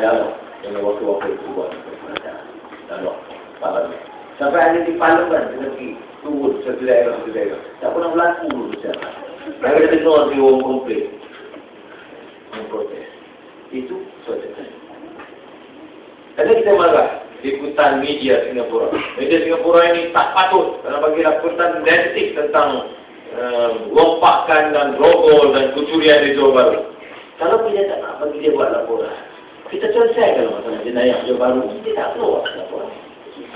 dialog dengan wakil-wakil itu buat dialog parlimen. Sampai ada di parlimen dengan turun satu daerah. Tak pernah berlaku dulu sejarah. Mereka dengar di orang komplain, memprotes. Itu suatu hal. Kadang kita marah ikutan media Singapura. Media Singapura ini tak patut karena bagi laporan identik tentang rompakan dan rogol dan kucurian di Johor Bahru. Kalau kita tak nak bagi dia buat laporan, kita selesaikan masalah jenayah Johor Bahru. Kita tak keluar laporan.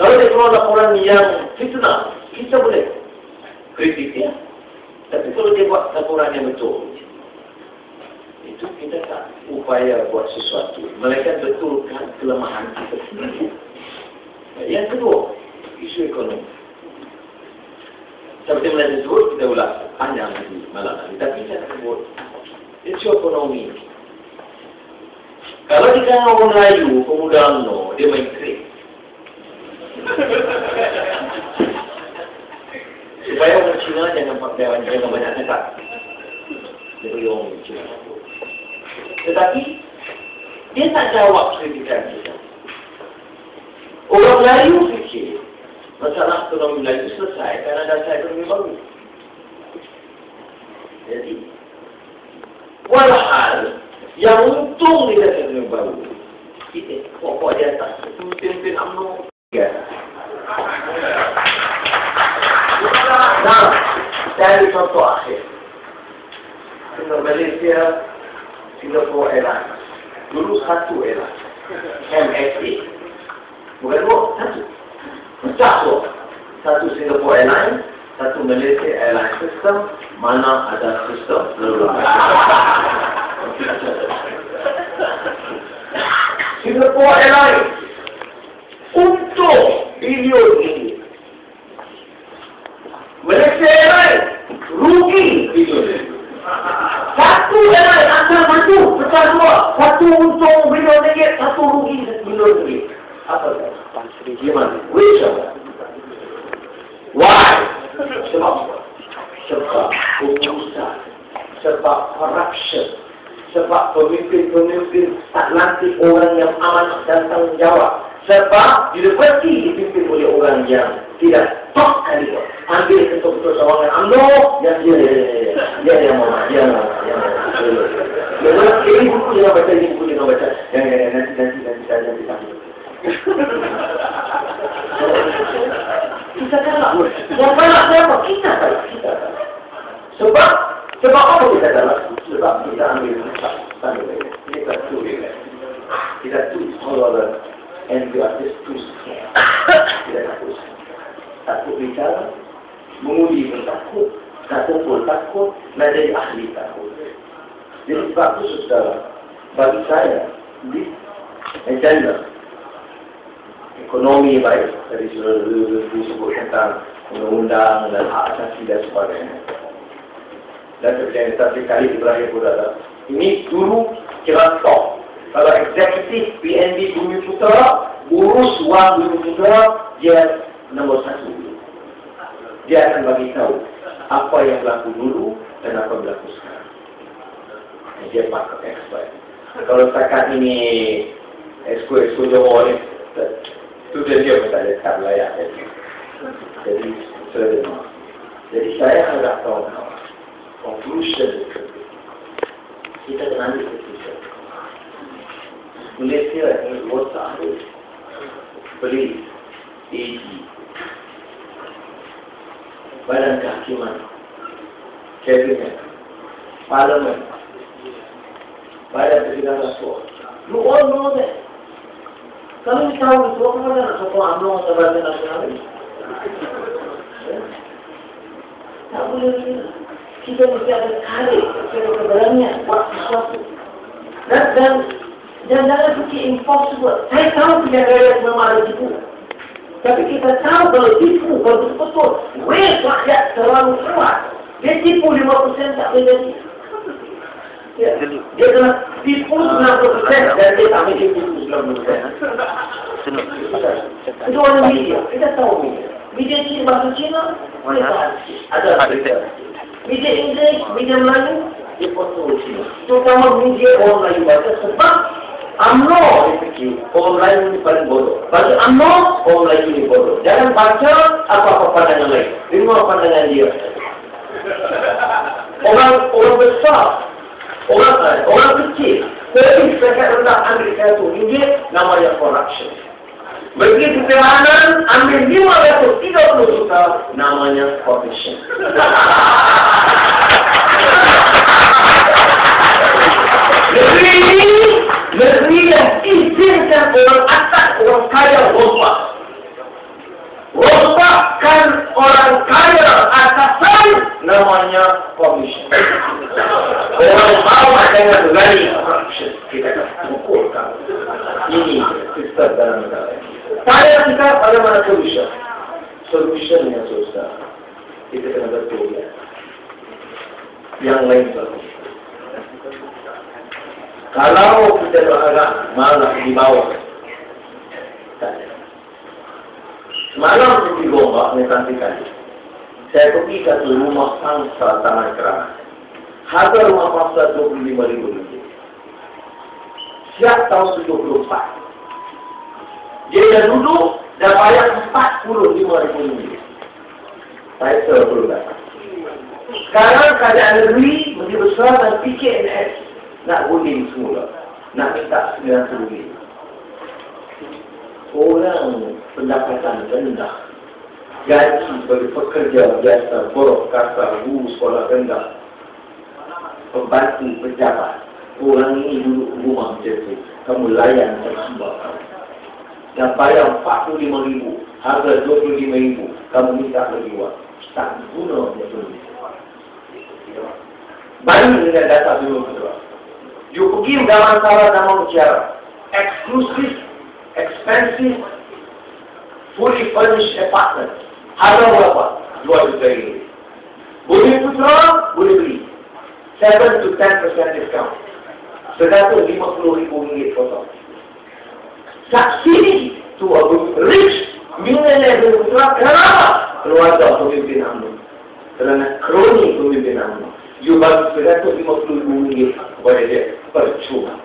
Kalau dia keluar laporan yang fitnah, kita boleh kritik dia. Tapi kalau dia buat laporan yang betul, itu kita tak upaya buat sesuatu. Mereka betulkan kelemahan kita sendiri. Yang kedua, isu ekonomi. Seperti mana disebut, kita ulas panjang di malam hari. Tapi saya nak sebut isu ekonomi. Kalau di kalangan orang Melayu, pemuda UMNO, dia main krik. Supaya orang Cina jangan banyak nekat. Dia bagi orang Cina. Tetapi, dia tak jawab kritikan kita. Orang Melayu fikir masalah ekonomi Melayu selesai kerana dasar ekonomi baru. Jadi, walhal yang untung di dasar ekonomi baru, kita pokok di atas itu pimpin UMNO. Nah, dari contoh akhir, Malaysia, Singapore Airlines, dulu satu airline, MSA, bukan dua, satu. Pecah dua. Satu Singapore Airlines, satu Malaysia Airlines System, mana ada sistem lalu Singapore Airlines untuk bilion ringgit. Malaysia Airlines rugi bilion ringgit. Satu airline asal satu, pecah dua. Satu untung bilion ringgit, satu rugi bilion ringgit. Apa itu? Gimana? Which one? Why? Sebab pengusaha, sebab corruption, sebab pemimpin-pemimpin tak lantik orang yang amanah dan tanggungjawab, sebab universiti dipimpin oleh orang yang tidak top kaliber. Ambil ketua-ketua cawangan UMNO yang dia mau. Ini buku jangan baca, ini buku jangan baca. Nanti. Kita kalah. Yang kalah siapa? Kita kalah. Sebab apa kita kalah? Sebab kita ambil tanggung. Kita tulis. All over. And we are just too scared. Kita takut bicara, mengundi pun takut, tak kumpul takut, nak jadi ahli takut. Jadi sebab itu saudara, bagi saya, di agenda ekonomi baik, tadi sudah disebut tentang undang-undang dan hak asasi dan sebagainya. Dan seperti kali terakhir berada. Ini dulu kira top. Kalau eksekutif PNB Bumi Putera, urus wang Bumi Putera, dia nombor satu. Dia akan bagi tahu apa yang berlaku dulu dan apa yang berlaku sekarang. Dia pakar expert. Kalau setakat ini esko Johor ni, itu dia pun tak lekat layak. Jadi, saya agak tahu conclusion kita kena ambil conclusion. Malaysia ini rosak beli AG Badan Kehakiman, Kabinet, Parlimen, Badan Persidangan Rasuah. You all know that. Kalau kita tahu itu, apa nak sokong UMNO atau Badan Nasional ini? Tak boleh. Kita mesti ada kari, kita keberanian buat sesuatu. Dan jangan fikir impossible. Saya tahu penjaga memang ada tipu. Tapi kita tahu kalau tipu, kalau betul-betul wave rakyat terlalu kuat, dia tipu 5% tak boleh jadi. Ya. Dia kena tipu 90% dan dia tak boleh tipu 90%. Itu orang media. Kita tahu media. Media Cina, bahasa Cina, ada Twitter. Media Inggeris, media Melayu, dia kontrol Cina. Terutama media orang Melayu baca sebab UMNO orang lain ini paling bodoh. Baca UMNO, orang lain ini bodoh. Jangan baca apa-apa pandangan lain. Terima pandangan dia. Orang besar, orang kecil, tapi sekat rendah ambil 1 ringgit, namanya corruption. Begitu kerahanan, ambil 530 juta, namanya corruption. Negeri yang izinkan orang atas, orang kaya rompak. Rompakkan orang kaya atasan, namanya commission. Orang bawah dengan berani corruption. Kita akan ukurkan. Ini sistem dalam negara. Saya kita pada mana solution? Solutionnya susah. Kita kena betul ya. Yang lain bagus. Kalau kita berharap malah di bawah, tak ada. Semalam di Gombak, menantikan. Saya pergi ke rumah pangsa Taman Kerana. Harga rumah pangsa RM25,000. Siap tahun 74. Dia dah duduk, dah bayar RM45,000. Saya perlu datang. Sekarang keadaan negeri menjadi besar dan PKNS nak guling semula. Nak minta RM90,000. Orang pendapatan rendah, gaji sebagai pekerja biasa, buruh kasar, guru sekolah rendah, pembantu pejabat, orang ini duduk rumah macam tu, kamu layan tersimbang kamu. Dan bayar RM45,000, harga RM25,000, kamu minta lagi wang. Tak guna macam tu. Banding dengan data dulu betul. You pergi dalam salah nama bicara, eksklusif, expensive, fully furnished apartment. Harga berapa? RM2,000. Boleh putra, boleh beli. 7 to 10% discount. Sedangkan RM50,000 potong. Subsidi to a rich millionaire putra. Kenapa? Keluarga pemimpin UMNO. Kerana kroni pemimpin UMNO. You bagi RM150,000 kepada dia. Percuma.